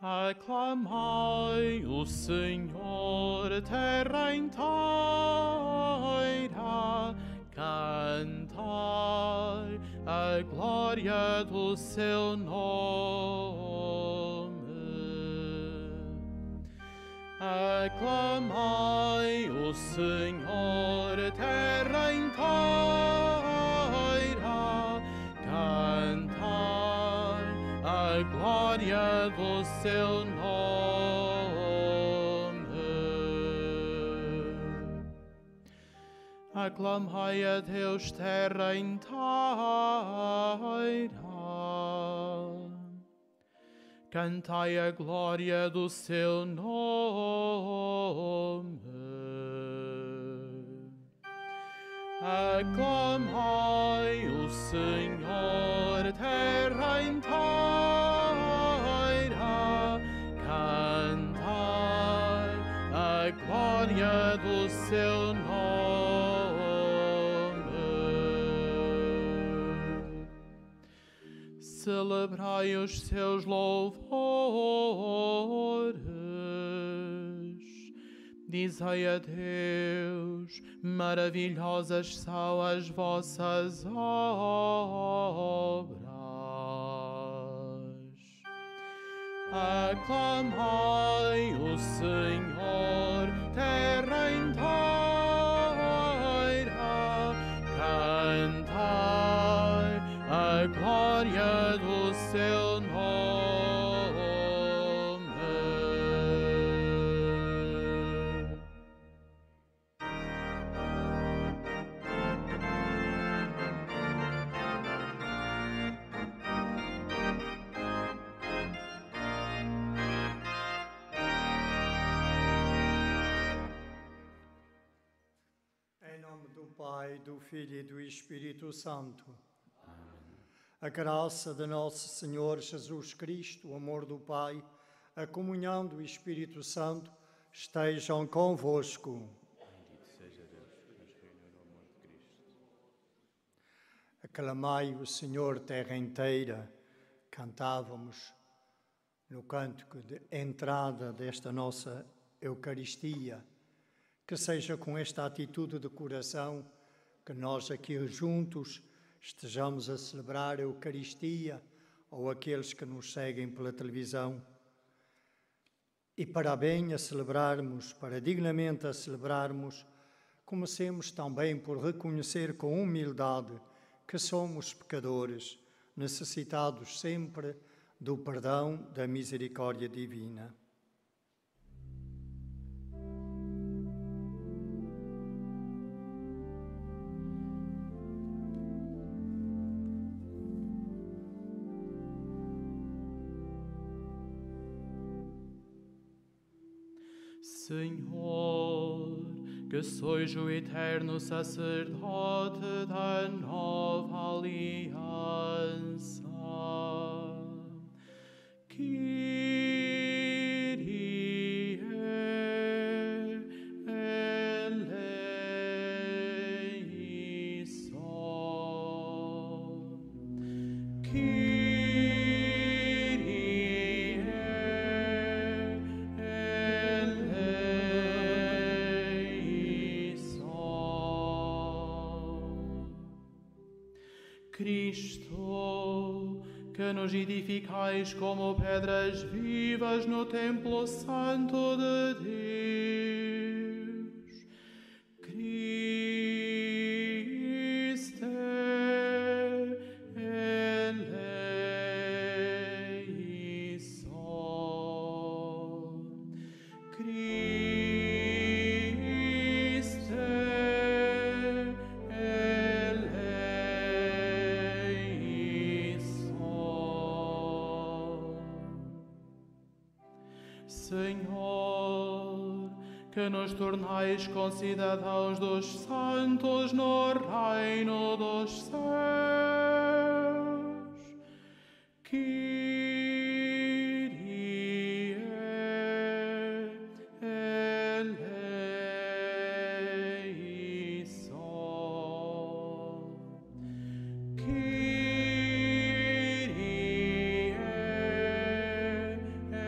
Aclamai o Senhor, terra inteira, cantai a glória do seu nome. Aclamai o Senhor, terra inteira, cantai a glória do seu nome. Aclamai a Deus, terra inteira, cantai a glória do seu nome. Aclamai o Senhor, terra inteira, cantai a glória do seu nome. Celebrai os seus louvores, dizei a Deus, maravilhosas são as vossas obras. Aclamai o Senhor, terra inteira, cantai a glória do seu nome. Em nome do Pai, do Filho e do Espírito Santo. A graça de nosso Senhor Jesus Cristo, o amor do Pai, a comunhão do Espírito Santo estejam convosco. Bendito seja Deus que nos reuniu no amor de Cristo. Aclamai o Senhor, terra inteira. Cantávamos no cântico de entrada desta nossa Eucaristia. Que seja com esta atitude de coração que nós aqui juntos estejamos a celebrar a Eucaristia, ou aqueles que nos seguem pela televisão. E para bem a celebrarmos, para dignamente a celebrarmos, comecemos também por reconhecer com humildade que somos pecadores, necessitados sempre do perdão, da misericórdia divina. Senhor, que sois o eterno sacerdote da nova aliança, Kyrie eleison, Cristo, que nos edificais como pedras vivas no templo santo de Deus. Christe eleison, Senhor, que nos tornais concidadãos dos santos no reino dos céus. Kyrie eleison, Kyrie eleison.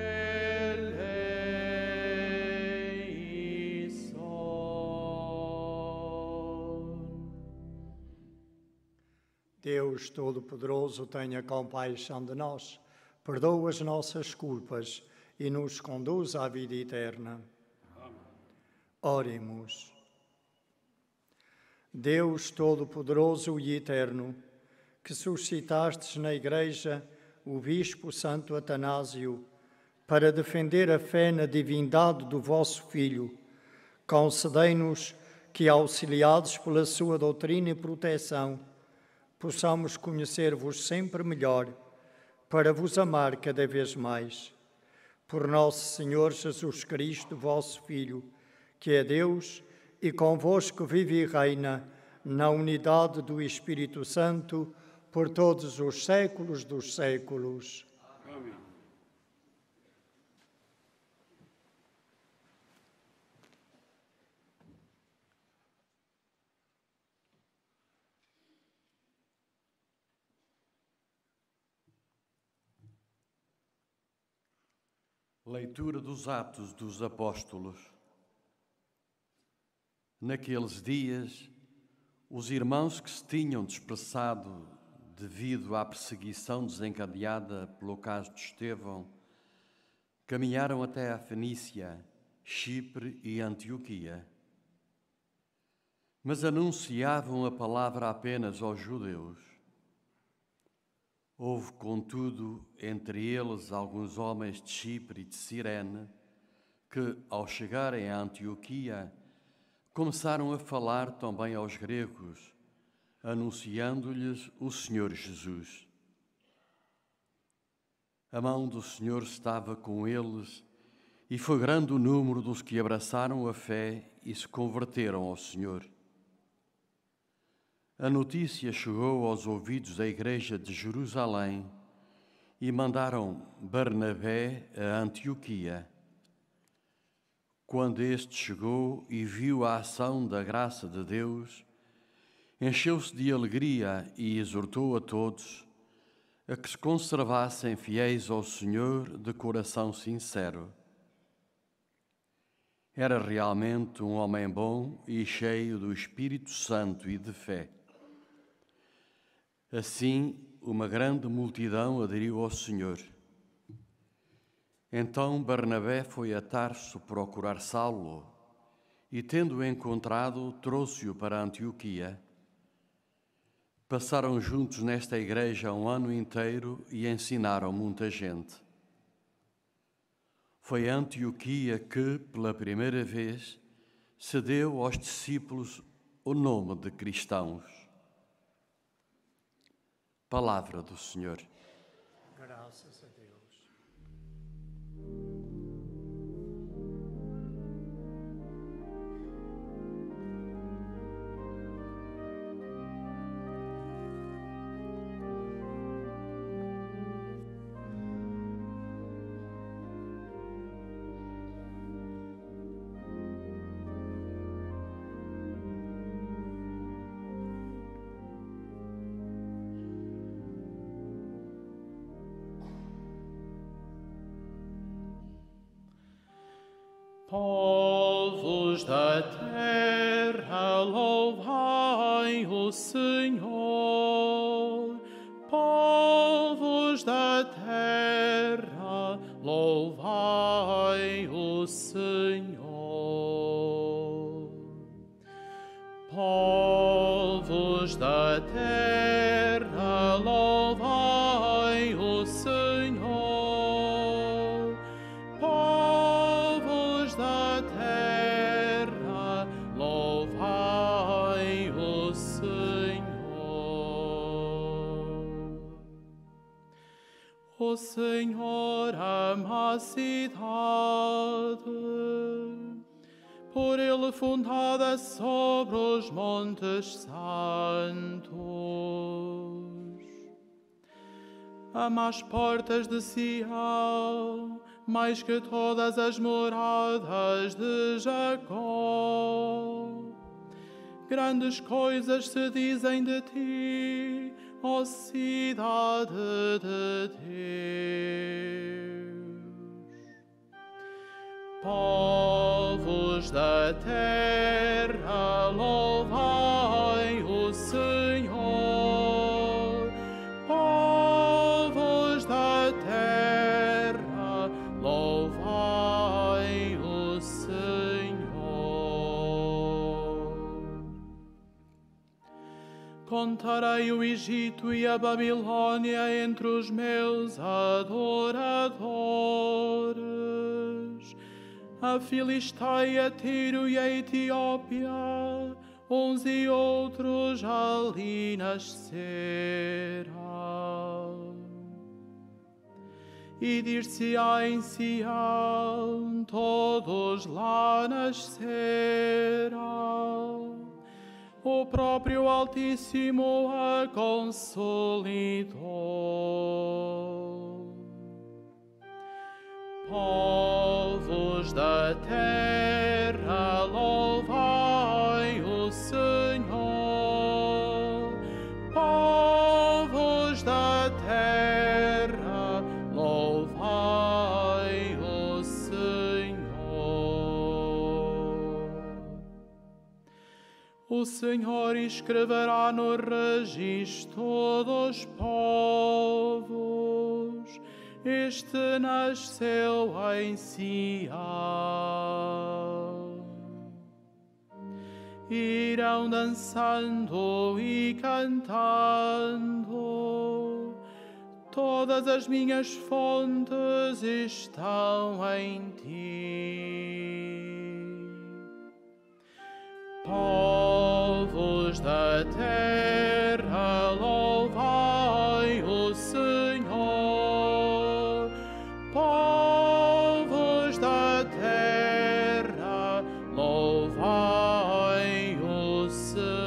Deus Todo-Poderoso, tenha compaixão de nós, perdoa as nossas culpas e nos conduz à vida eterna. Amém. Oremos. Deus Todo-Poderoso e Eterno, que suscitastes na Igreja o Bispo Santo Atanásio para defender a fé na divindade do vosso Filho, concedei-nos que, auxiliados pela sua doutrina e proteção, possamos conhecer-vos sempre melhor, para vos amar cada vez mais. Por nosso Senhor Jesus Cristo, vosso Filho, que é Deus e convosco vive e reina na unidade do Espírito Santo, por todos os séculos dos séculos. Amém. Leitura dos Atos dos Apóstolos. Naqueles dias, os irmãos que se tinham dispersado devido à perseguição desencadeada pelo caso de Estevão, caminharam até a Fenícia, Chipre e Antioquia. Mas anunciavam a palavra apenas aos judeus. Houve, contudo, entre eles alguns homens de Chipre e de Cirene, que, ao chegarem a Antioquia, começaram a falar também aos gregos, anunciando-lhes o Senhor Jesus. A mão do Senhor estava com eles, e foi grande o número dos que abraçaram a fé e se converteram ao Senhor. A notícia chegou aos ouvidos da igreja de Jerusalém e mandaram Barnabé a Antioquia. Quando este chegou e viu a ação da graça de Deus, encheu-se de alegria e exortou a todos a que se conservassem fiéis ao Senhor de coração sincero. Era realmente um homem bom e cheio do Espírito Santo e de fé. Assim, uma grande multidão aderiu ao Senhor. Então Barnabé foi a Tarso procurar Saulo e, tendo-o encontrado, trouxe-o para Antioquia. Passaram juntos nesta igreja um ano inteiro e ensinaram muita gente. Foi a Antioquia que, pela primeira vez, se deu aos discípulos o nome de cristãos. Palavra do Senhor. Graças a Deus. Povos da terra, louvai o Senhor. Povos da terra, louvai o Senhor. Povos da terra, louvai o Senhor. O Senhor ama a cidade, por ele fundada sobre os montes santos. Ama as portas de Sião, mais que todas as moradas de Jacó. Grandes coisas se dizem de ti, ó cidade de Deus. Povos da terra, louvai o Senhor. contarei o Egito e a Babilônia entre os meus adoradores. A Filisteia, Tiro e a Etiópia, uns e outros ali nascerão. E dir-se-á em Sião, todos lá nascerão. O próprio Altíssimo a consolidou. Povos da terra, louvai o Senhor. Povos da terra, louvai o Senhor. O Senhor escreverá no registro dos povos. Este nasceu em Sião. Irão dançando e cantando. Todas as minhas fontes estão em ti. Povos da terra, louvai o Senhor. Povos da terra, louvai o Senhor.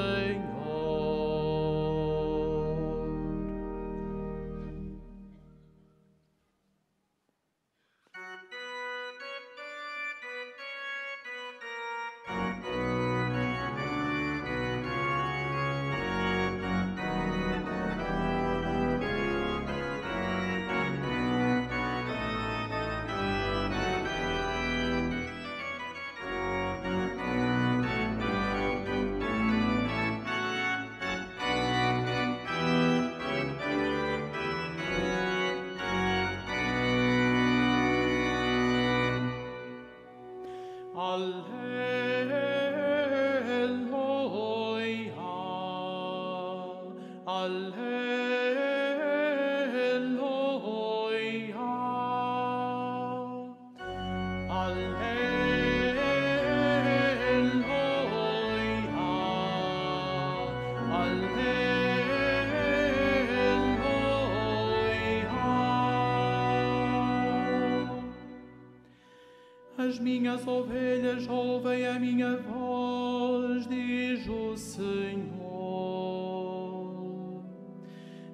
As minhas ovelhas ouvem a minha voz, diz o Senhor.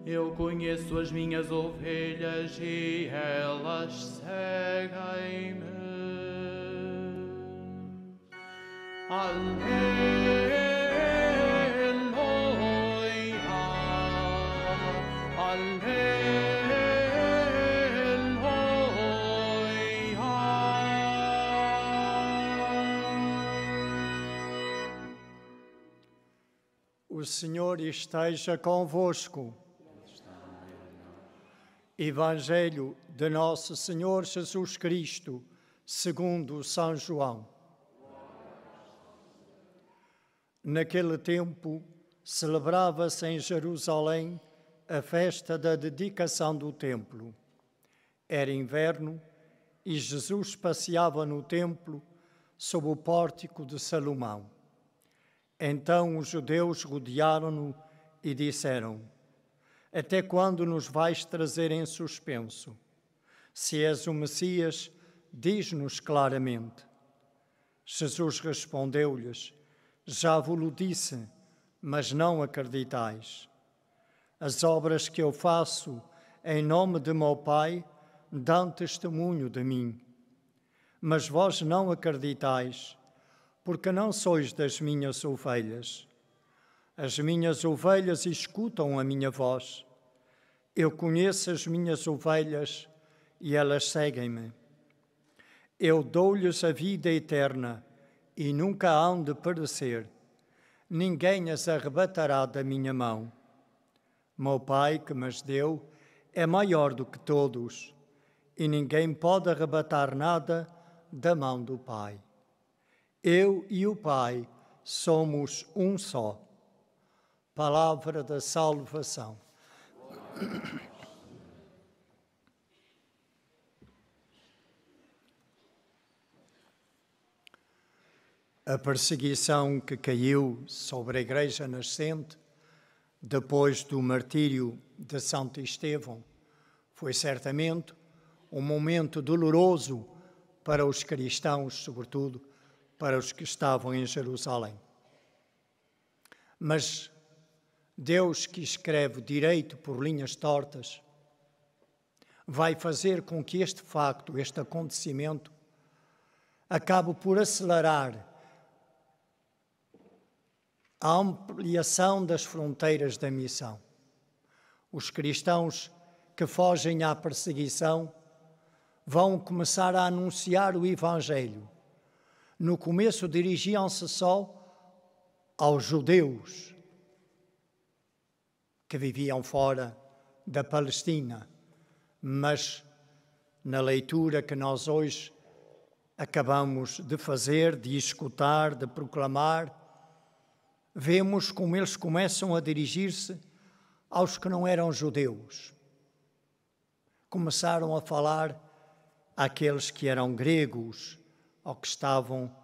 Eu conheço as minhas ovelhas e elas seguem-me. Aleluia, aleluia. O Senhor esteja convosco. Evangelho de Nosso Senhor Jesus Cristo, segundo São João. Naquele tempo, celebrava-se em Jerusalém a festa da dedicação do templo. Era inverno e Jesus passeava no templo sob o pórtico de Salomão. Então os judeus rodearam-no e disseram: Até quando nos vais trazer em suspenso? Se és o Messias, diz-nos claramente. Jesus respondeu-lhes: Já vos disse, mas não acreditais. As obras que eu faço em nome de meu Pai dão testemunho de mim. Mas vós não acreditais, porque não sois das minhas ovelhas. As minhas ovelhas escutam a minha voz. Eu conheço as minhas ovelhas e elas seguem-me. Eu dou-lhes a vida eterna e nunca hão de perecer. Ninguém as arrebatará da minha mão. Meu Pai, que me as deu, é maior do que todos, e ninguém pode arrebatar nada da mão do Pai. Eu e o Pai somos um só. Palavra da salvação. A perseguição que caiu sobre a Igreja nascente depois do martírio de Santo Estevão foi certamente um momento doloroso para os cristãos, sobretudo para os que estavam em Jerusalém. Mas Deus, que escreve direito por linhas tortas, vai fazer com que este facto, este acontecimento, acabe por acelerar a ampliação das fronteiras da missão. Os cristãos que fogem à perseguição vão começar a anunciar o Evangelho. No começo dirigiam-se só aos judeus que viviam fora da Palestina, mas na leitura que nós hoje acabamos de fazer, de escutar, de proclamar, vemos como eles começam a dirigir-se aos que não eram judeus. Começaram a falar àqueles que eram gregos ou que estavam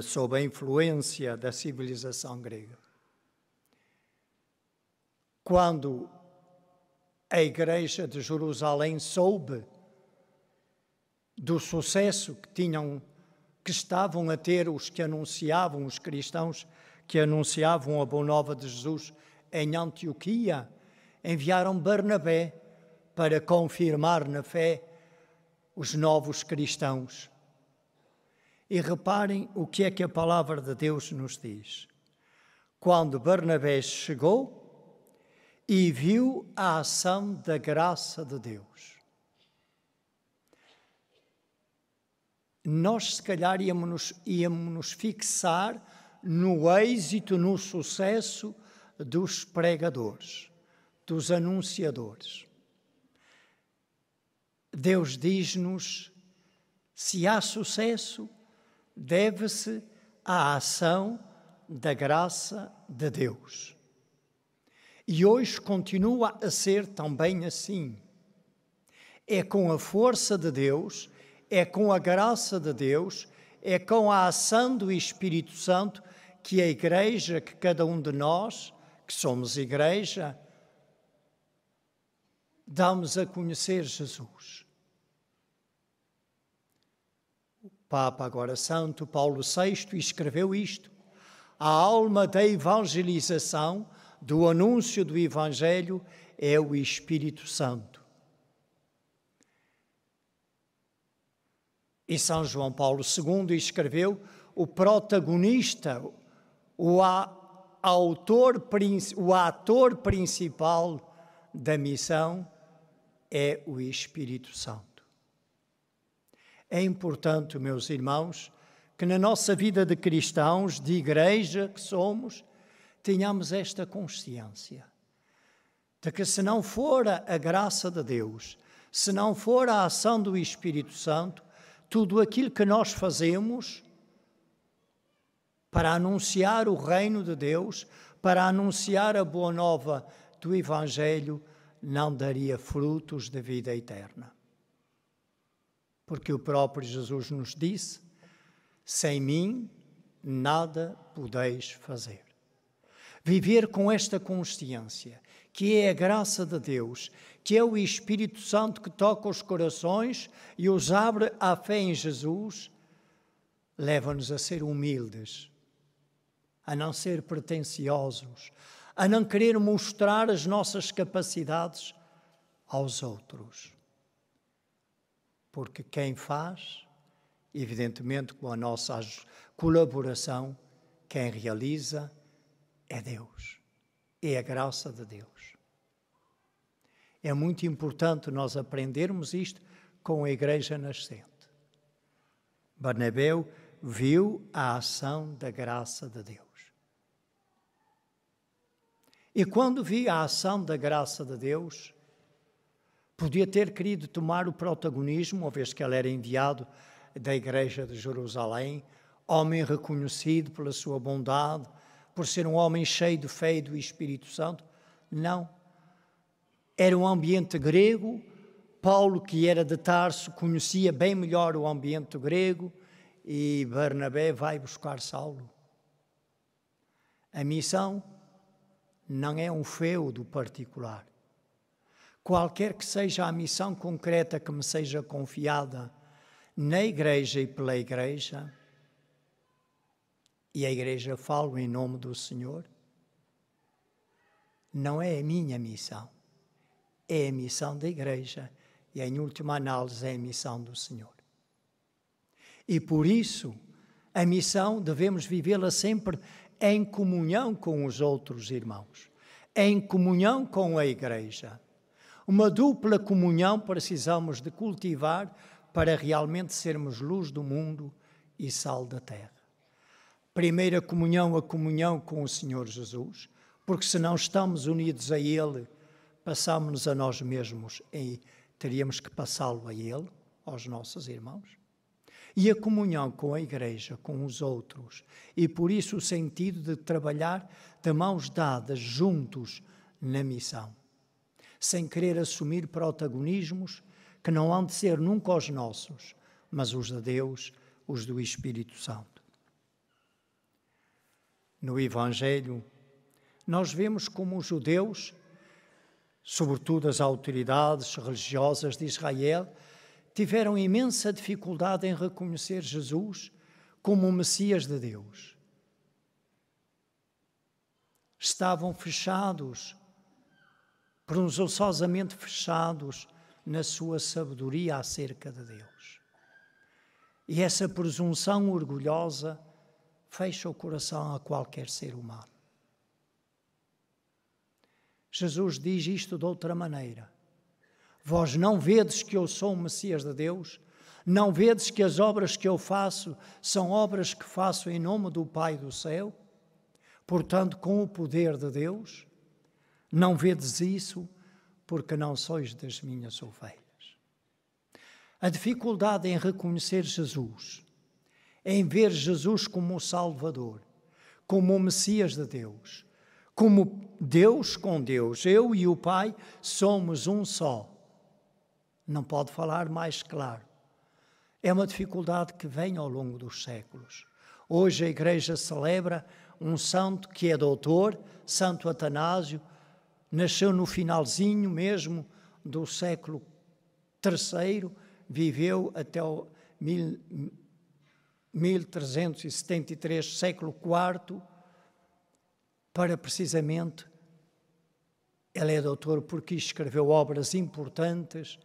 sob a influência da civilização grega. Quando a Igreja de Jerusalém soube do sucesso que estavam a ter os que anunciavam, os cristãos que anunciavam a boa nova de Jesus em Antioquia, enviaram Barnabé para confirmar na fé os novos cristãos. E reparem o que é que a palavra de Deus nos diz. Quando Barnabé chegou e viu a ação da graça de Deus. Nós, se calhar, íamos fixar no êxito, no sucesso dos pregadores, dos anunciadores. Deus diz-nos, se há sucesso, deve-se à ação da graça de Deus. E hoje continua a ser também assim. É com a força de Deus, é com a graça de Deus, é com a ação do Espírito Santo que a Igreja, que cada um de nós, que somos Igreja, damos a conhecer Jesus. O Papa, agora Santo Paulo VI, escreveu isto. A alma da evangelização, do anúncio do Evangelho, é o Espírito Santo. E São João Paulo II escreveu: o protagonista, o ator principal da missão é o Espírito Santo. É importante, meus irmãos, que na nossa vida de cristãos, de igreja que somos, tenhamos esta consciência de que, se não for a graça de Deus, se não for a ação do Espírito Santo, tudo aquilo que nós fazemos para anunciar o reino de Deus, para anunciar a boa nova do Evangelho, não daria frutos de vida eterna. Porque o próprio Jesus nos disse: sem mim nada podeis fazer. Viver com esta consciência, que é a graça de Deus, que é o Espírito Santo que toca os corações e os abre à fé em Jesus, leva-nos a ser humildes, a não ser pretensiosos, a não querer mostrar as nossas capacidades aos outros. Porque quem faz, evidentemente com a nossa colaboração, quem realiza é Deus, é a graça de Deus. É muito importante nós aprendermos isto com a Igreja nascente. Barnabé viu a ação da graça de Deus. E quando via a ação da graça de Deus, podia ter querido tomar o protagonismo, uma vez que ele era enviado da Igreja de Jerusalém, homem reconhecido pela sua bondade, por ser um homem cheio de fé e do Espírito Santo. Não. Era um ambiente grego. Paulo, que era de Tarso, conhecia bem melhor o ambiente grego, e Barnabé vai buscar Saulo. A missão não é um feudo particular. Qualquer que seja a missão concreta que me seja confiada na Igreja e pela Igreja, e a Igreja fala em nome do Senhor, não é a minha missão, é a missão da Igreja e, em última análise, é a missão do Senhor. E por isso, a missão devemos vivê-la sempre em comunhão com os outros irmãos, em comunhão com a Igreja. Uma dupla comunhão precisamos de cultivar para realmente sermos luz do mundo e sal da terra. Primeira comunhão, a comunhão com o Senhor Jesus, porque se não estamos unidos a Ele, passamos-nos a nós mesmos e teríamos que passá-lo a Ele, aos nossos irmãos. E a comunhão com a Igreja, com os outros, e por isso o sentido de trabalhar de mãos dadas, juntos, na missão, sem querer assumir protagonismos que não hão de ser nunca os nossos, mas os de Deus, os do Espírito Santo. No Evangelho, nós vemos como os judeus, sobretudo as autoridades religiosas de Israel, tiveram imensa dificuldade em reconhecer Jesus como o Messias de Deus. Estavam fechados, presunçosamente fechados na sua sabedoria acerca de Deus. E essa presunção orgulhosa fecha o coração a qualquer ser humano. Jesus diz isto de outra maneira. Vós não vedes que eu sou o Messias de Deus? Não vedes que as obras que eu faço são obras que faço em nome do Pai do céu? Portanto, com o poder de Deus? Não vedes isso porque não sois das minhas ovelhas. A dificuldade em reconhecer Jesus, em ver Jesus como o Salvador, como o Messias de Deus, como Deus com Deus, eu e o Pai somos um só. Não pode falar mais claro. É uma dificuldade que vem ao longo dos séculos. Hoje a Igreja celebra um santo que é doutor, Santo Atanásio, nasceu no finalzinho mesmo do século III, viveu até o 1373, século IV, para precisamente, ele é doutor porque escreveu obras importantes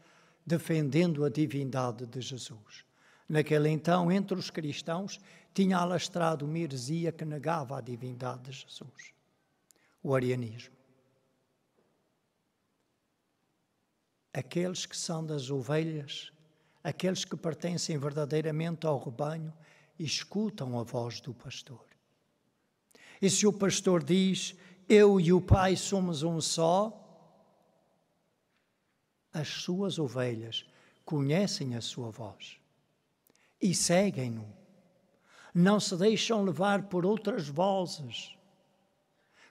defendendo a divindade de Jesus. Naquele então, entre os cristãos, tinha alastrado uma heresia que negava a divindade de Jesus, o arianismo. Aqueles que são das ovelhas, aqueles que pertencem verdadeiramente ao rebanho, escutam a voz do pastor. E se o pastor diz, eu e o Pai somos um só, as suas ovelhas conhecem a sua voz e seguem-no. Não se deixam levar por outras vozes.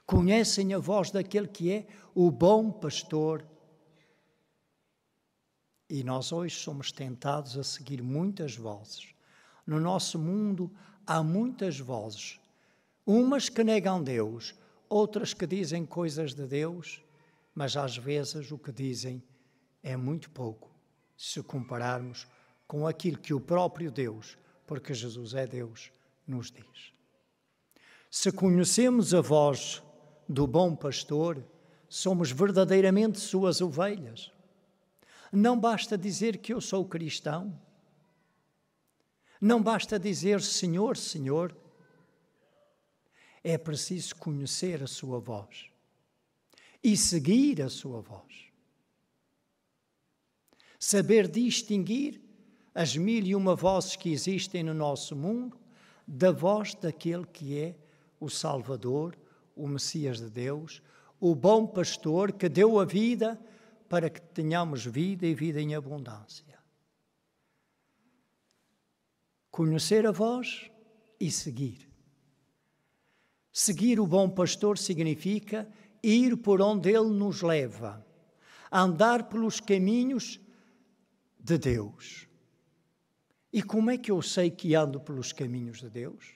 Conhecem a voz daquele que é o bom pastor. E nós hoje somos tentados a seguir muitas vozes. No nosso mundo há muitas vozes. Umas que negam Deus, outras que dizem coisas de Deus, mas às vezes o que dizem é muito pouco, se compararmos com aquilo que o próprio Deus, porque Jesus é Deus, nos diz. Se conhecemos a voz do bom pastor, somos verdadeiramente suas ovelhas. Não basta dizer que eu sou cristão. Não basta dizer Senhor, Senhor. É preciso conhecer a sua voz e seguir a sua voz. Saber distinguir as 1001 vozes que existem no nosso mundo da voz daquele que é o Salvador, o Messias de Deus, o bom pastor que deu a vida para que tenhamos vida e vida em abundância. Conhecer a voz e seguir. Seguir o bom pastor significa ir por onde ele nos leva, andar pelos caminhos de Deus. E como é que eu sei que ando pelos caminhos de Deus?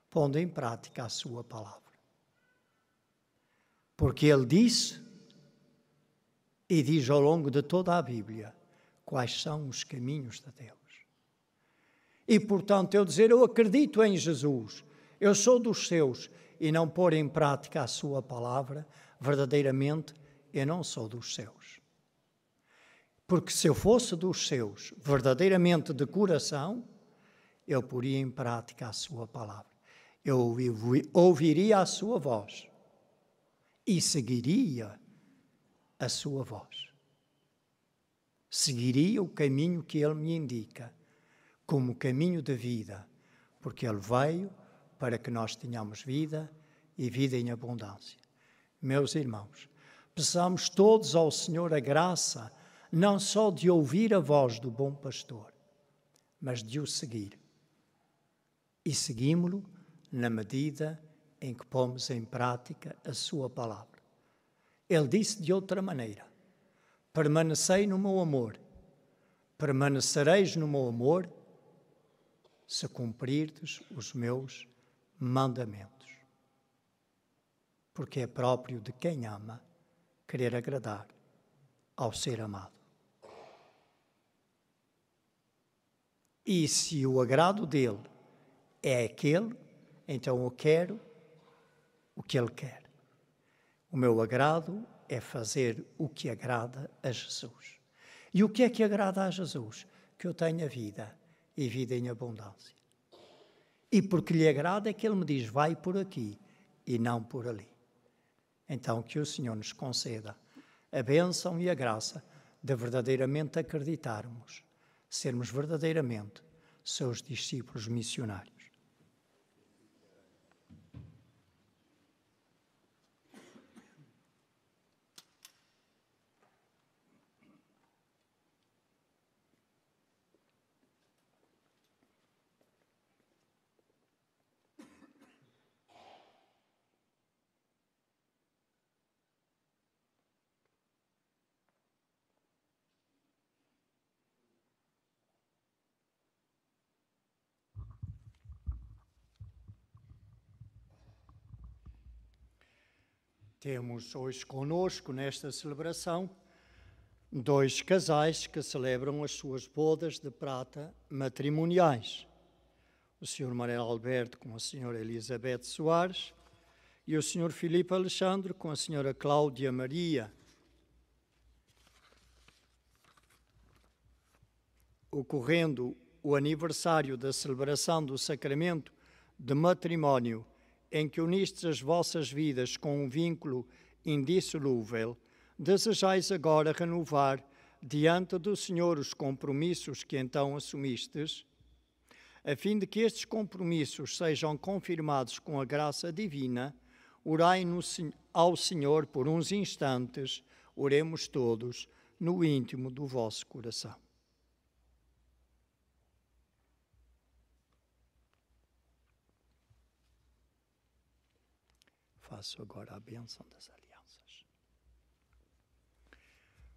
Pondo em prática a sua palavra. Porque ele disse, e diz ao longo de toda a Bíblia, quais são os caminhos de Deus. E, portanto, eu dizer, eu acredito em Jesus, eu sou dos seus, e não pôr em prática a sua palavra, verdadeiramente, eu não sou dos seus. Porque se eu fosse dos seus, verdadeiramente de coração, eu poria em prática a sua palavra. Eu ouviria a sua voz e seguiria a sua voz. Seguiria o caminho que ele me indica, como caminho de vida, porque ele veio para que nós tenhamos vida e vida em abundância. Meus irmãos, peçamos todos ao Senhor a graça, não só de ouvir a voz do bom pastor, mas de o seguir. E seguimos-lo na medida em que pomos em prática a sua palavra. Ele disse de outra maneira, permanecei no meu amor, permanecereis no meu amor, se cumprirdes os meus mandamentos. Porque é próprio de quem ama querer agradar ao ser amado. E se o agrado dele é aquele, então eu quero o que ele quer. O meu agrado é fazer o que agrada a Jesus. E o que é que agrada a Jesus? Que eu tenha vida e vida em abundância. E porque lhe agrada é que ele me diz, vai por aqui e não por ali. Então que o Senhor nos conceda a bênção e a graça de verdadeiramente acreditarmos, sermos verdadeiramente seus discípulos missionários. Temos hoje conosco, nesta celebração, 2 casais que celebram as suas bodas de prata matrimoniais. O Sr. Manuel Alberto com a Sra. Elizabeth Soares e o Sr. Filipe Alexandre com a Sra. Cláudia Maria. Ocorrendo o aniversário da celebração do sacramento de matrimónio, em que unistes as vossas vidas com um vínculo indissolúvel, desejais agora renovar diante do Senhor os compromissos que então assumistes, a fim de que estes compromissos sejam confirmados com a graça divina, orai ao Senhor por uns instantes, oremos todos no íntimo do vosso coração. Faço agora a bênção das alianças.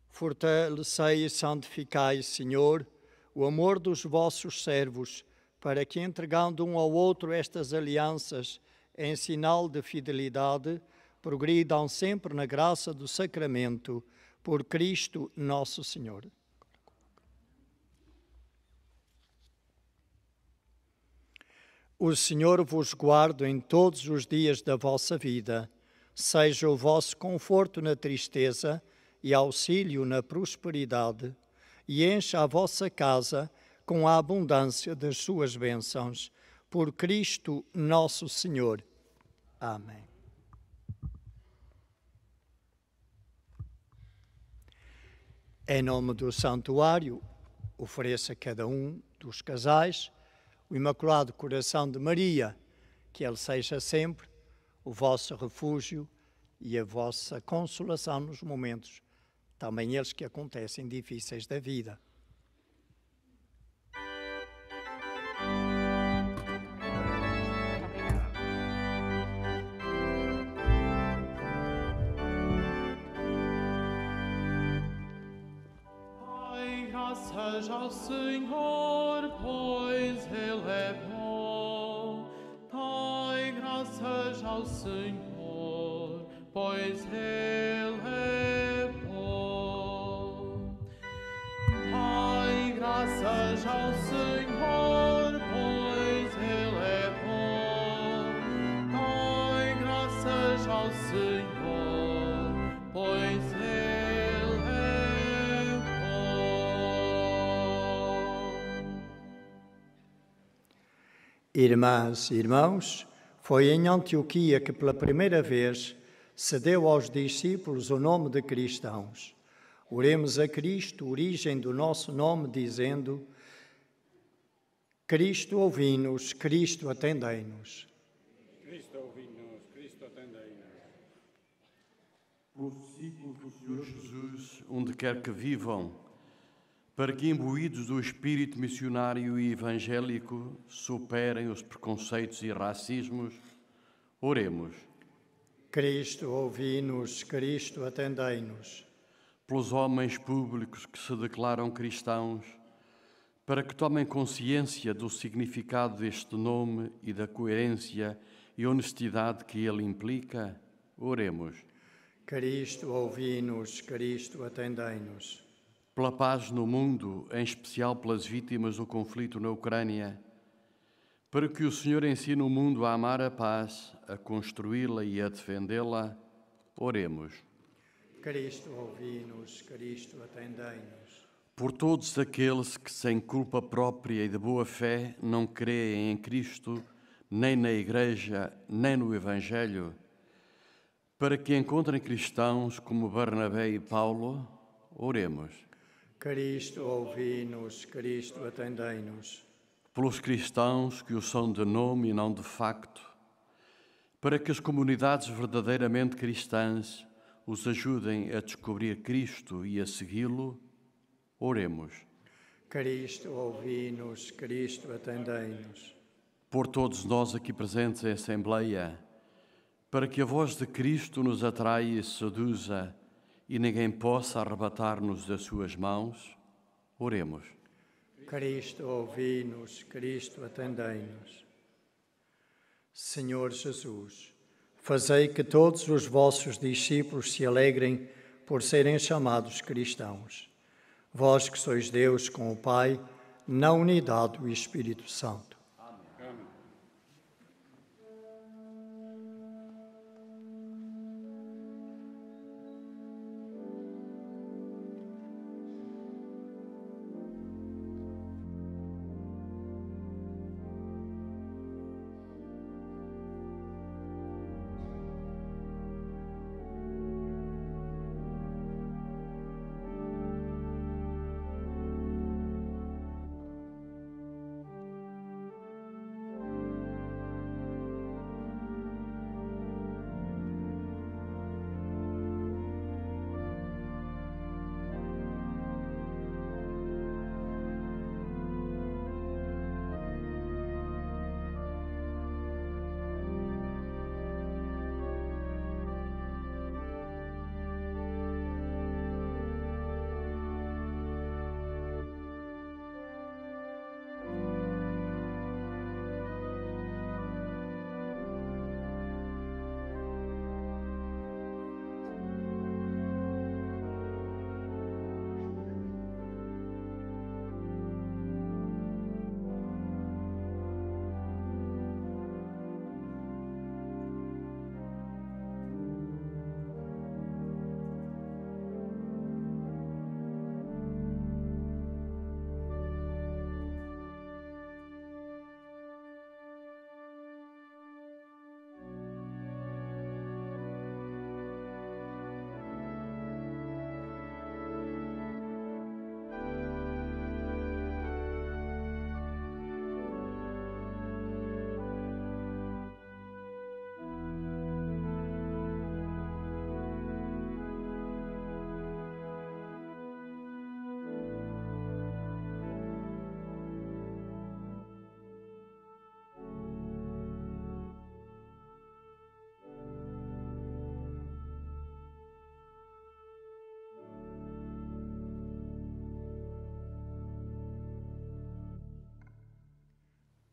Fortalecei e santificai, Senhor, o amor dos vossos servos, para que, entregando um ao outro estas alianças em sinal de fidelidade, progridam sempre na graça do sacramento, por Cristo nosso Senhor. O Senhor vos guarde em todos os dias da vossa vida, seja o vosso conforto na tristeza e auxílio na prosperidade, e encha a vossa casa com a abundância das suas bênçãos, por Cristo nosso Senhor. Amém. Em nome do santuário, ofereço a cada um dos casais o Imaculado Coração de Maria, que ele seja sempre o vosso refúgio e a vossa consolação nos momentos, também eles que acontecem difíceis da vida. graças ao Senhor, pois Ele é bom. Dai graças ao Senhor, pois Ele é bom. Dai graças ao Senhor, pois Ele é bom. Dai graças ao Senhor, pois Ele é bom. Irmãs e irmãos, foi em Antioquia que pela primeira vez se deu aos discípulos o nome de cristãos. Oremos a Cristo, origem do nosso nome, dizendo: Cristo, ouvi-nos, Cristo, atendei-nos. Cristo, ouvi-nos, Cristo, atendei-nos. Pelos discípulos do Senhor Jesus, onde quer que vivam, para que, imbuídos do espírito missionário e evangélico, superem os preconceitos e racismos, oremos. Cristo, ouvi-nos, Cristo, atendei-nos. Pelos homens públicos que se declaram cristãos, para que tomem consciência do significado deste nome e da coerência e honestidade que ele implica, oremos. Cristo, ouvi-nos, Cristo, atendei-nos. Pela paz no mundo, em especial pelas vítimas do conflito na Ucrânia, para que o Senhor ensine o mundo a amar a paz, a construí-la e a defendê-la, oremos. Cristo, ouvi-nos, Cristo, atendei-nos. Por todos aqueles que, sem culpa própria e de boa fé, não creem em Cristo, nem na Igreja, nem no Evangelho, para que encontrem cristãos como Barnabé e Paulo, oremos. Cristo, ouvi-nos, Cristo, atendei-nos. Pelos cristãos que o são de nome e não de facto, para que as comunidades verdadeiramente cristãs os ajudem a descobrir Cristo e a segui-lo, oremos. Cristo, ouvi-nos, Cristo, atendei-nos. Por todos nós aqui presentes em Assembleia, para que a voz de Cristo nos atraia e seduza e ninguém possa arrebatar-nos das suas mãos, oremos. Cristo, ouvi-nos, Cristo, atendei-nos. Senhor Jesus, fazei que todos os vossos discípulos se alegrem por serem chamados cristãos. Vós que sois Deus com o Pai, na unidade do Espírito Santo.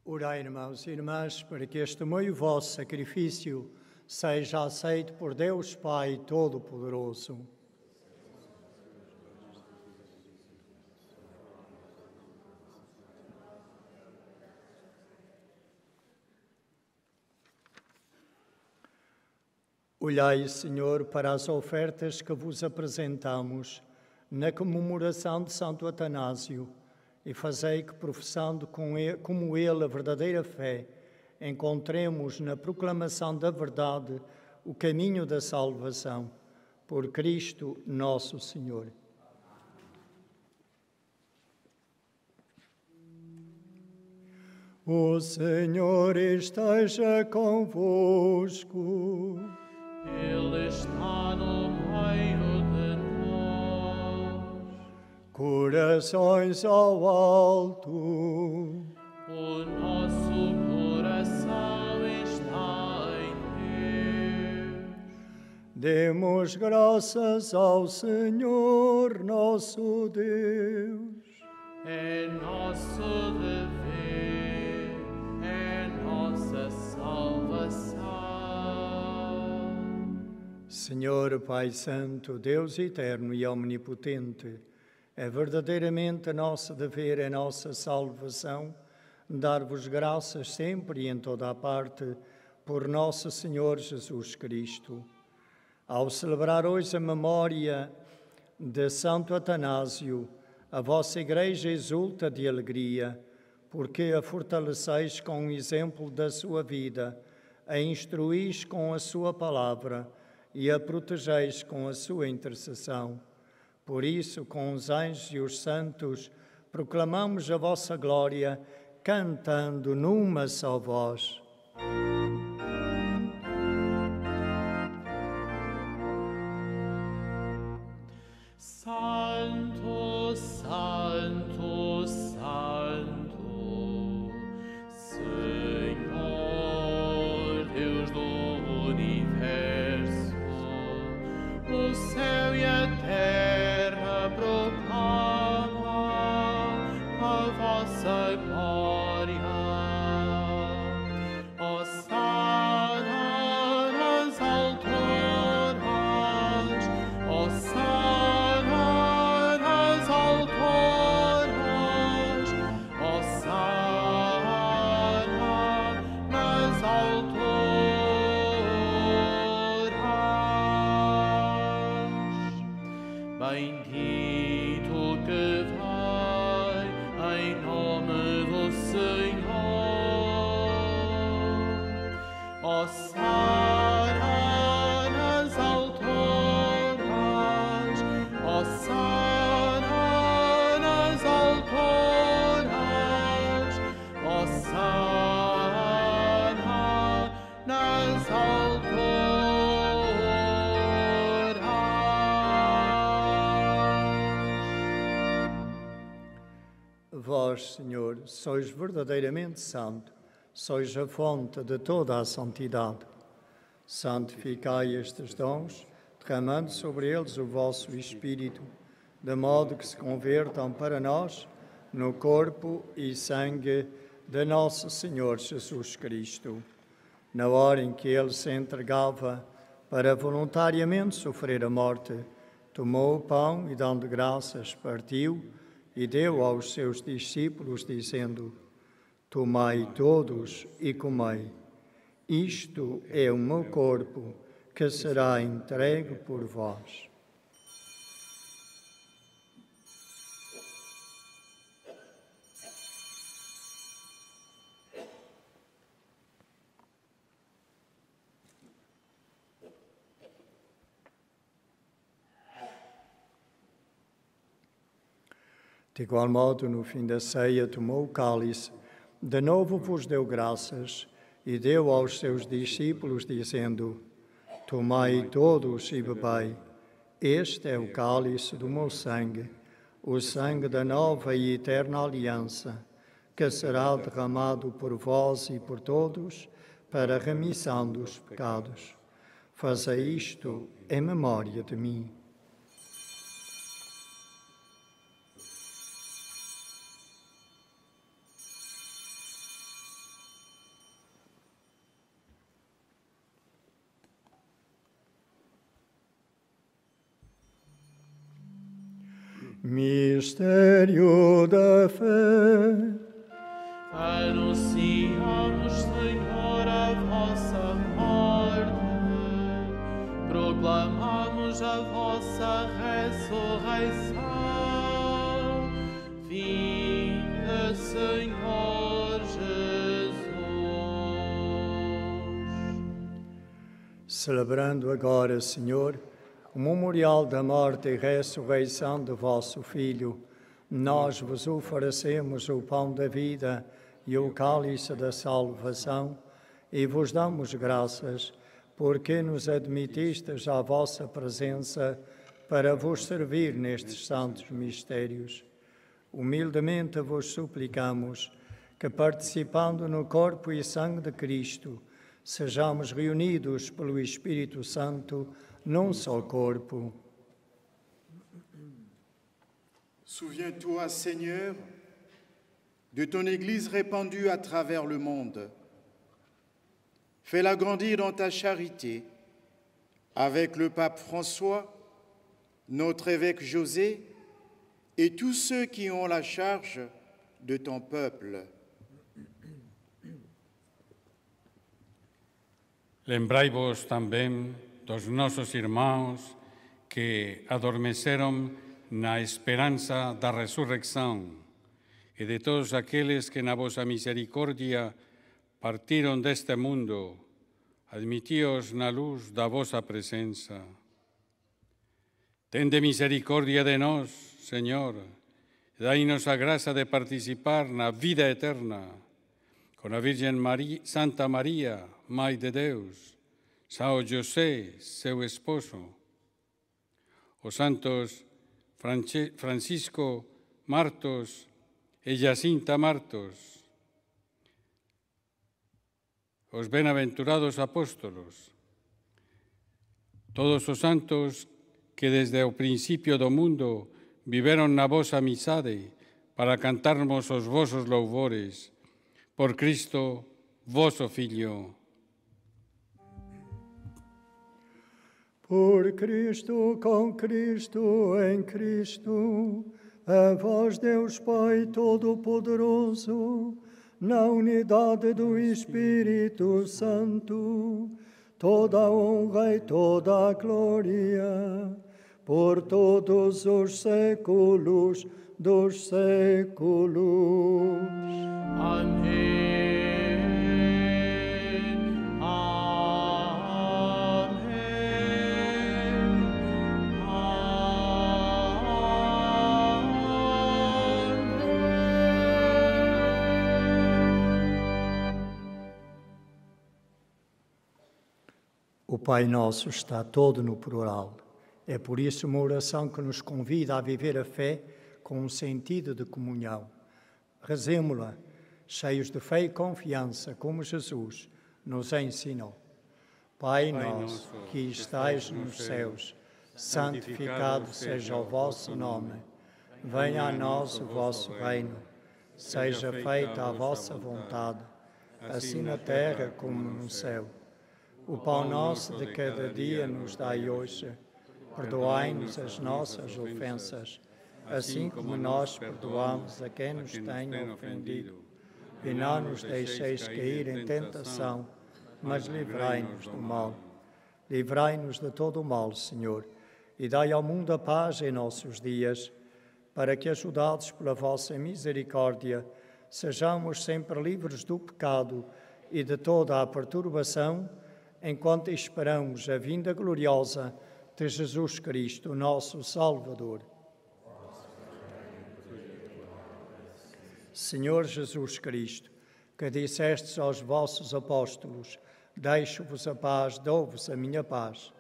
Orai, irmãos e irmãs, para que este meu e vosso sacrifício seja aceito por Deus Pai Todo-Poderoso. Olhai, Senhor, para as ofertas que vos apresentamos na comemoração de Santo Atanásio e fazei que, professando como ele a verdadeira fé, encontremos na proclamação da verdade o caminho da salvação. Por Cristo nosso Senhor. O Senhor esteja convosco. Ele está no meio de nós. Corações ao alto. O nosso coração está em Deus. Demos graças ao Senhor nosso Deus. É nosso dever, é nossa salvação. Senhor Pai Santo, Deus eterno e omnipotente, é verdadeiramente nosso dever, é nossa salvação, dar-vos graças sempre e em toda a parte, por nosso Senhor Jesus Cristo. Ao celebrar hoje a memória de Santo Atanásio, a vossa Igreja exulta de alegria, porque a fortaleceis com o exemplo da sua vida, a instruís com a sua palavra e a protegeis com a sua intercessão. Por isso, com os anjos e os santos, proclamamos a vossa glória, cantando numa só voz. Santo, Santo, Santo, Senhor, Deus do universo, o céu e a terra proclamam a vossa glória. Hosana nas alturas, Hosana nas alturas, Hosana nas alturas. Bendito que vai em nome do Senhor. Hosana nas alturas, Hosana nas alturas, Hosana nas alturas. Vós, Senhor, sois verdadeiramente santo, sois a fonte de toda a santidade. Santificai estes dons, derramando sobre eles o vosso Espírito, de modo que se convertam para nós no corpo e sangue de nosso Senhor Jesus Cristo. Na hora em que ele se entregava para voluntariamente sofrer a morte, tomou o pão e, dando graças, partiu e deu aos seus discípulos, dizendo: Tomai todos e comei. Isto é o meu corpo, que será entregue por vós. De igual modo, no fim da ceia, tomou o cálice, de novo vos deu graças e deu aos seus discípulos, dizendo: Tomai todos e bebei. Este é o cálice do meu sangue, o sangue da nova e eterna aliança, que será derramado por vós e por todos para a remissão dos pecados. Fazei isto em memória de mim. Mistério da fé. Anunciamos, Senhor, a vossa morte, proclamamos a vossa ressurreição. Vinda, Senhor Jesus. Celebrando agora, Senhor, o memorial da morte e ressurreição de vosso Filho, nós vos oferecemos o pão da vida e o cálice da salvação e vos damos graças porque nos admitistes à vossa presença para vos servir nestes santos mistérios. Humildemente vos suplicamos que, participando no corpo e sangue de Cristo, sejamos reunidos pelo Espírito Santo num só corpo. Souviens-toi, Seigneur, de ton Église répandue à travers le monde. Fais-la grandir dans ta charité, avec le pape François, notre évêque José, et tous ceux qui ont la charge de ton peuple. Lembrai-vos também dos nossos irmãos que adormeceram na esperança da ressurreição e de todos aqueles que na vossa misericórdia partiram deste mundo. Admiti-os na luz da vossa presença. Tende misericórdia de nós, Senhor, e dai-nos a graça de participar na vida eterna com a Virgem Maria, Santa Maria, Mãe de Deus, São José, seu esposo, os santos Francisco Martos e Jacinta Martos, os bem-aventurados apóstolos, todos os santos que desde o princípio do mundo viveron na vosa amizade para cantarmos os vosos louvores, por Cristo, vosso Filho. Por Cristo, com Cristo, em Cristo, a vós, Deus Pai Todo-Poderoso, na unidade do Espírito Santo, toda a honra e toda a glória, por todos os séculos dos séculos. Amém. O Pai Nosso está todo no plural. É por isso uma oração que nos convida a viver a fé com um sentido de comunhão. Rezemo-la, cheios de fé e confiança, como Jesus nos ensinou. Pai nosso, que estais nos céus, santificado seja o vosso nome. Venha a nós o vosso reino. Seja feita a vossa vontade, assim na terra como no céu. O pão nosso de cada dia nos dai hoje. Perdoai-nos as nossas ofensas, assim como nós perdoamos a quem nos tem ofendido. E não nos deixeis cair em tentação, mas livrai-nos do mal. Livrai-nos de todo o mal, Senhor, e dai ao mundo a paz em nossos dias, para que, ajudados pela vossa misericórdia, sejamos sempre livres do pecado e de toda a perturbação, enquanto esperamos a vinda gloriosa de Jesus Cristo, nosso Salvador. Senhor Jesus Cristo, que dissestes aos vossos apóstolos: deixo-vos a paz, dou-vos a minha paz.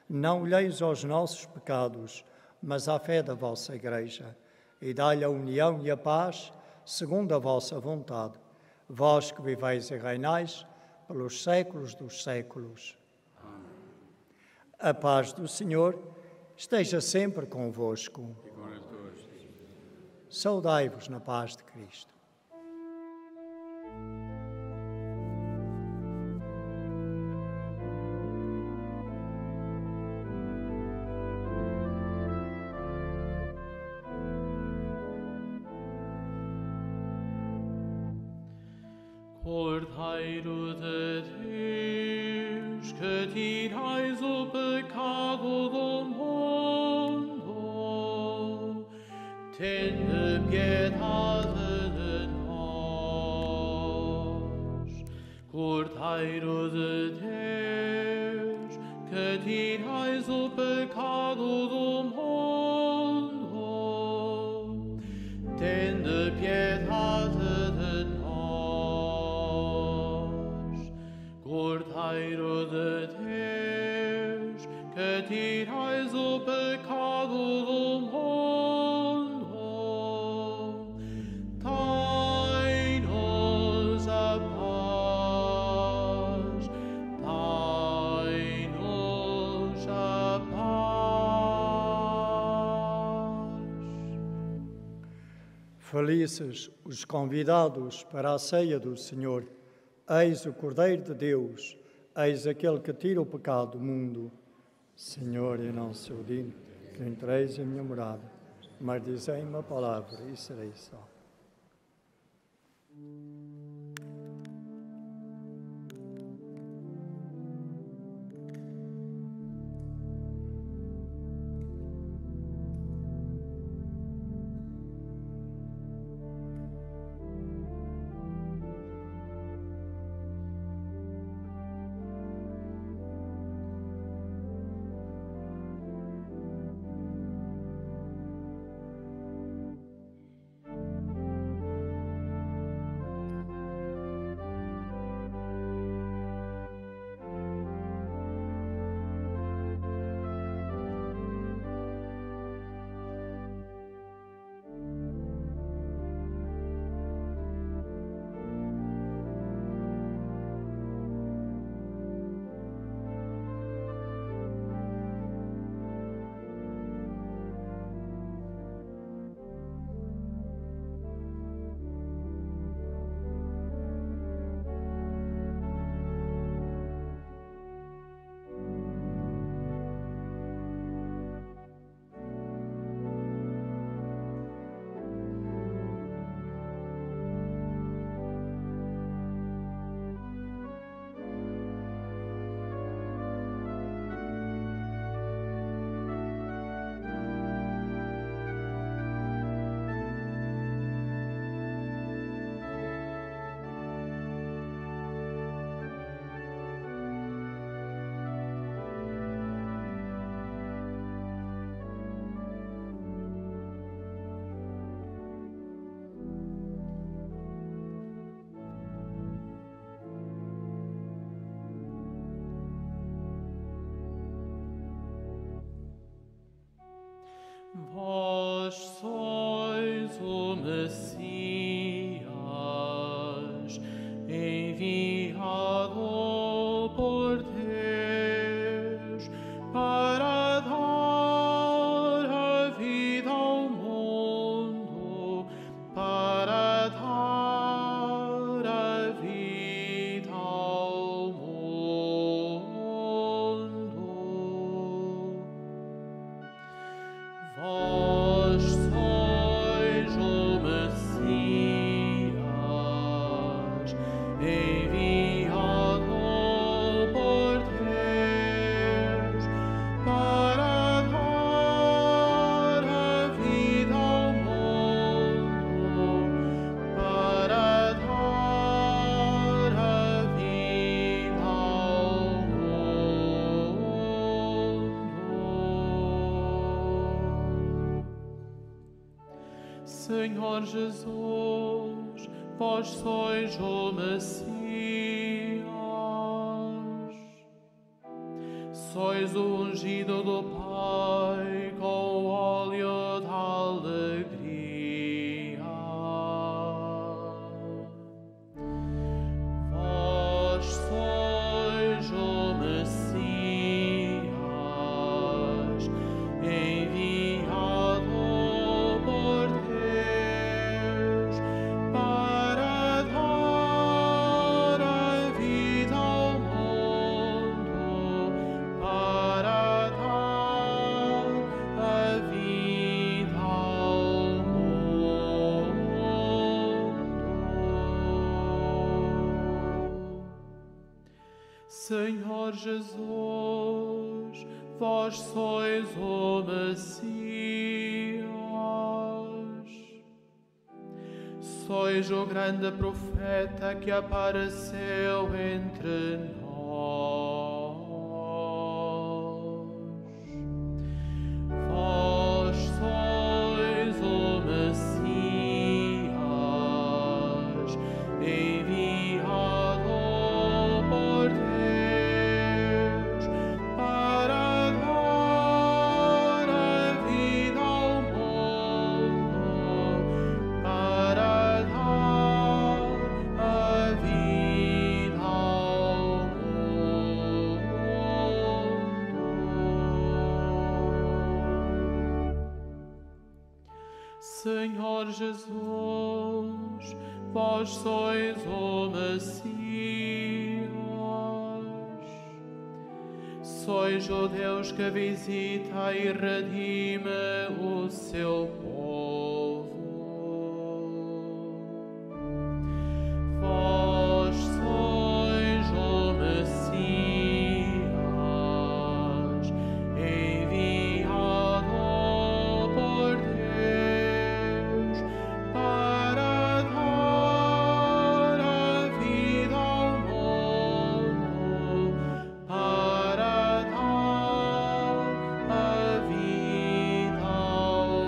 Não olheis aos nossos pecados, mas à fé da vossa Igreja, e dai-lhe a união e a paz, segundo a vossa vontade. Vós que viveis e reinais pelos séculos dos séculos. Amém. A paz do Senhor esteja sempre convosco. Saudai-vos na paz de Cristo. Cordeiro de Deus, que tirais o pecado do mundo, tende piedade de nós. Cordeiro de Deus, que tirais o pecado do mundo, tende piedade de nós. Cordeiro de Deus, que tirais o pecado do mundo, dai-nos a paz, dai-nos a paz. Felizes os convidados para a ceia do Senhor. Eis o Cordeiro de Deus, eis aquele que tira o pecado do mundo. Senhor, eu não sou digno que entreis em minha morada, mas dizei uma palavra e serei salvo. Vós sois o Messias, enviado por Deus para dar a vida ao mundo, para dar a vida ao mundo. Vós sois o Messias, enviado por Deus para dar a vida ao mundo, para dar a vida ao mundo. Senhor Jesus, vós sois o Messias, sois o ungido do Pai com o óleo da alegria. Vós sois o Messias, enviado por Deus para dar a vida ao mundo, para dar a Senhor Jesus, vós sois o Messias, sois o grande profeta que apareceu entre nós. Vós sois o Messias, enviado por Deus para dar a vida ao mundo, para dar a vida ao mundo. Senhor Jesus, vós sois o Messias, sois o Deus que visita e redime o seu povo. Vós sois o Messias, enviado por Deus para dar a vida ao mundo, para dar a vida ao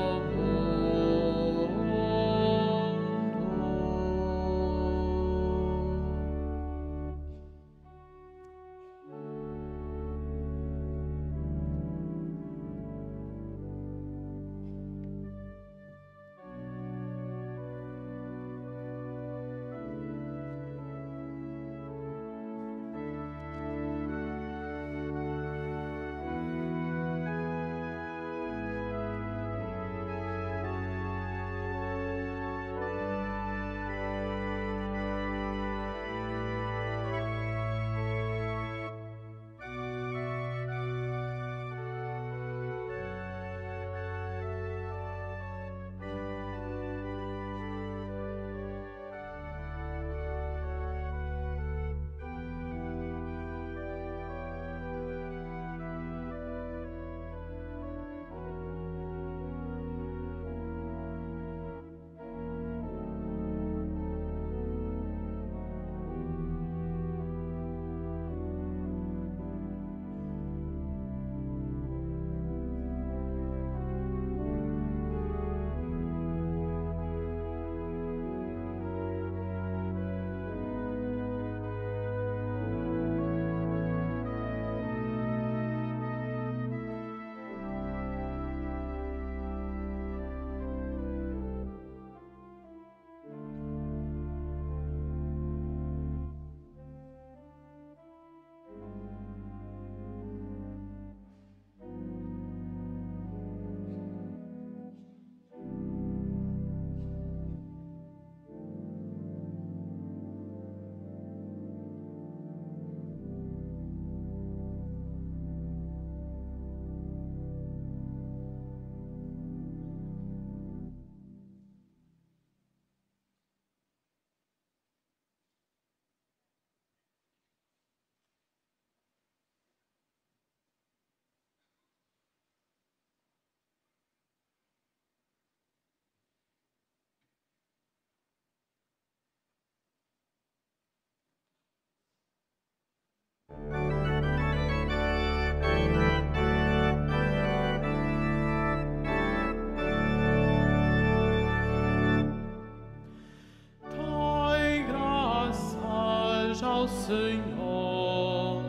ao Senhor,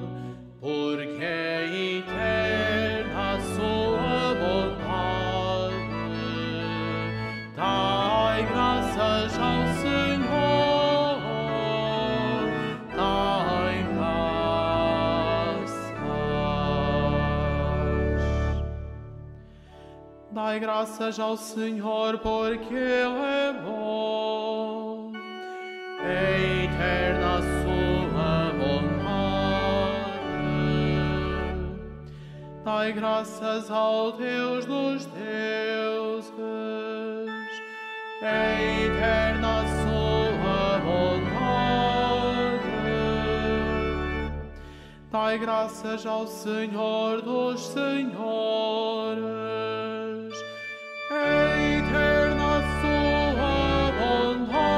porque é eterna a sua bondade. Dai graças ao Senhor, dai graças. Dai graças ao Senhor, porque Ele é bom. É eterna a sua bondade. Dai graças ao Deus dos deuses. É eterna a sua bondade. Dai graças ao Senhor dos Senhores. É eterna sua bondade.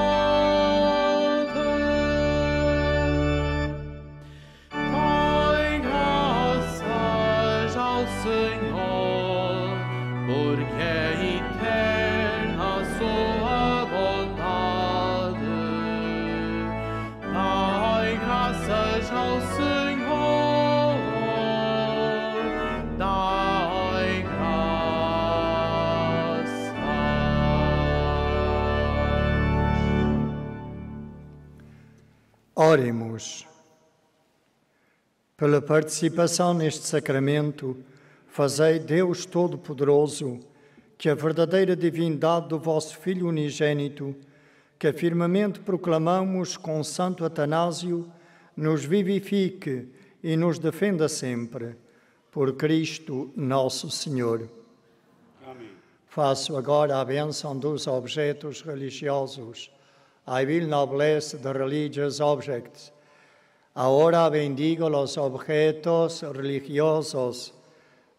Dai graças ao Senhor, porque é eterna sua bondade. Dai graças ao Senhor. Dai graças. Oremos. Pela participação neste sacramento, fazei, Deus Todo-Poderoso, que a verdadeira divindade do vosso Filho unigênito, que firmemente proclamamos com Santo Atanásio, nos vivifique e nos defenda sempre. Por Cristo nosso Senhor. Amém. Faço agora a bênção dos objetos religiosos. I will now bless the religious objects. Ahora bendigo los objetos religiosos.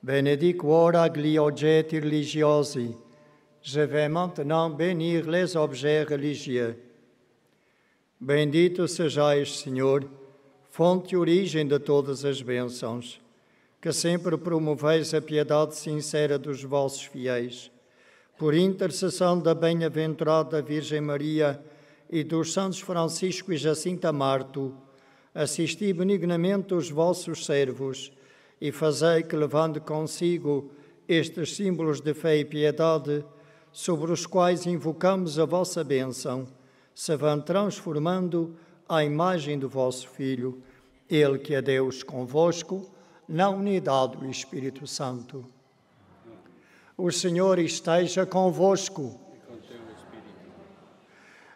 Benedico ora gli oggetti religiosi. Je vais maintenant bénir les objets religieux. Bendito sejais, Senhor, fonte e origem de todas as bênçãos, que sempre promoveis a piedade sincera dos vossos fiéis. Por intercessão da bem-aventurada Virgem Maria e dos santos Francisco e Jacinta Marto, assisti benignamente os vossos servos e fazei que, levando consigo estes símbolos de fé e piedade, sobre os quais invocamos a vossa bênção, se vão transformando à imagem do vosso Filho, Ele que é Deus convosco, na unidade do Espírito Santo. O Senhor esteja convosco.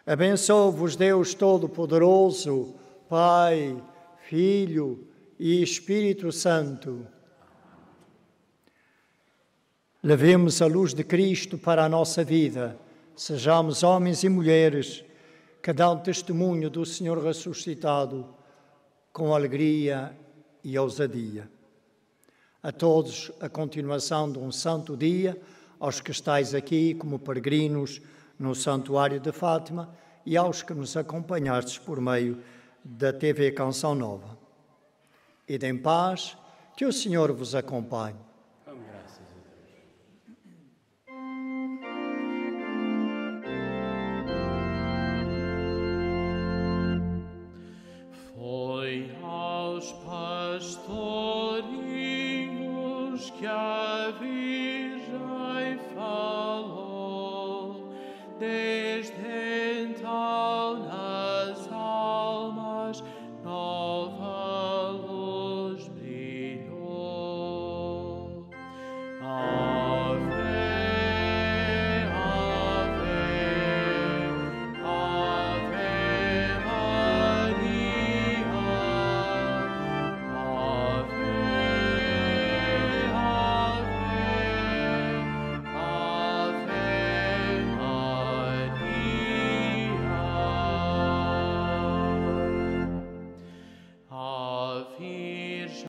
Abençoe-vos Deus Todo-Poderoso, Pai, Filho e Espírito Santo. Levemos a luz de Cristo para a nossa vida. Sejamos homens e mulheres que dão testemunho do Senhor ressuscitado com alegria e ousadia. A todos, a continuação de um santo dia, aos que estáis aqui como peregrinos no Santuário de Fátima e aos que nos acompanhastes por meio da TV Canção Nova. Ide em paz, que o Senhor vos acompanhe.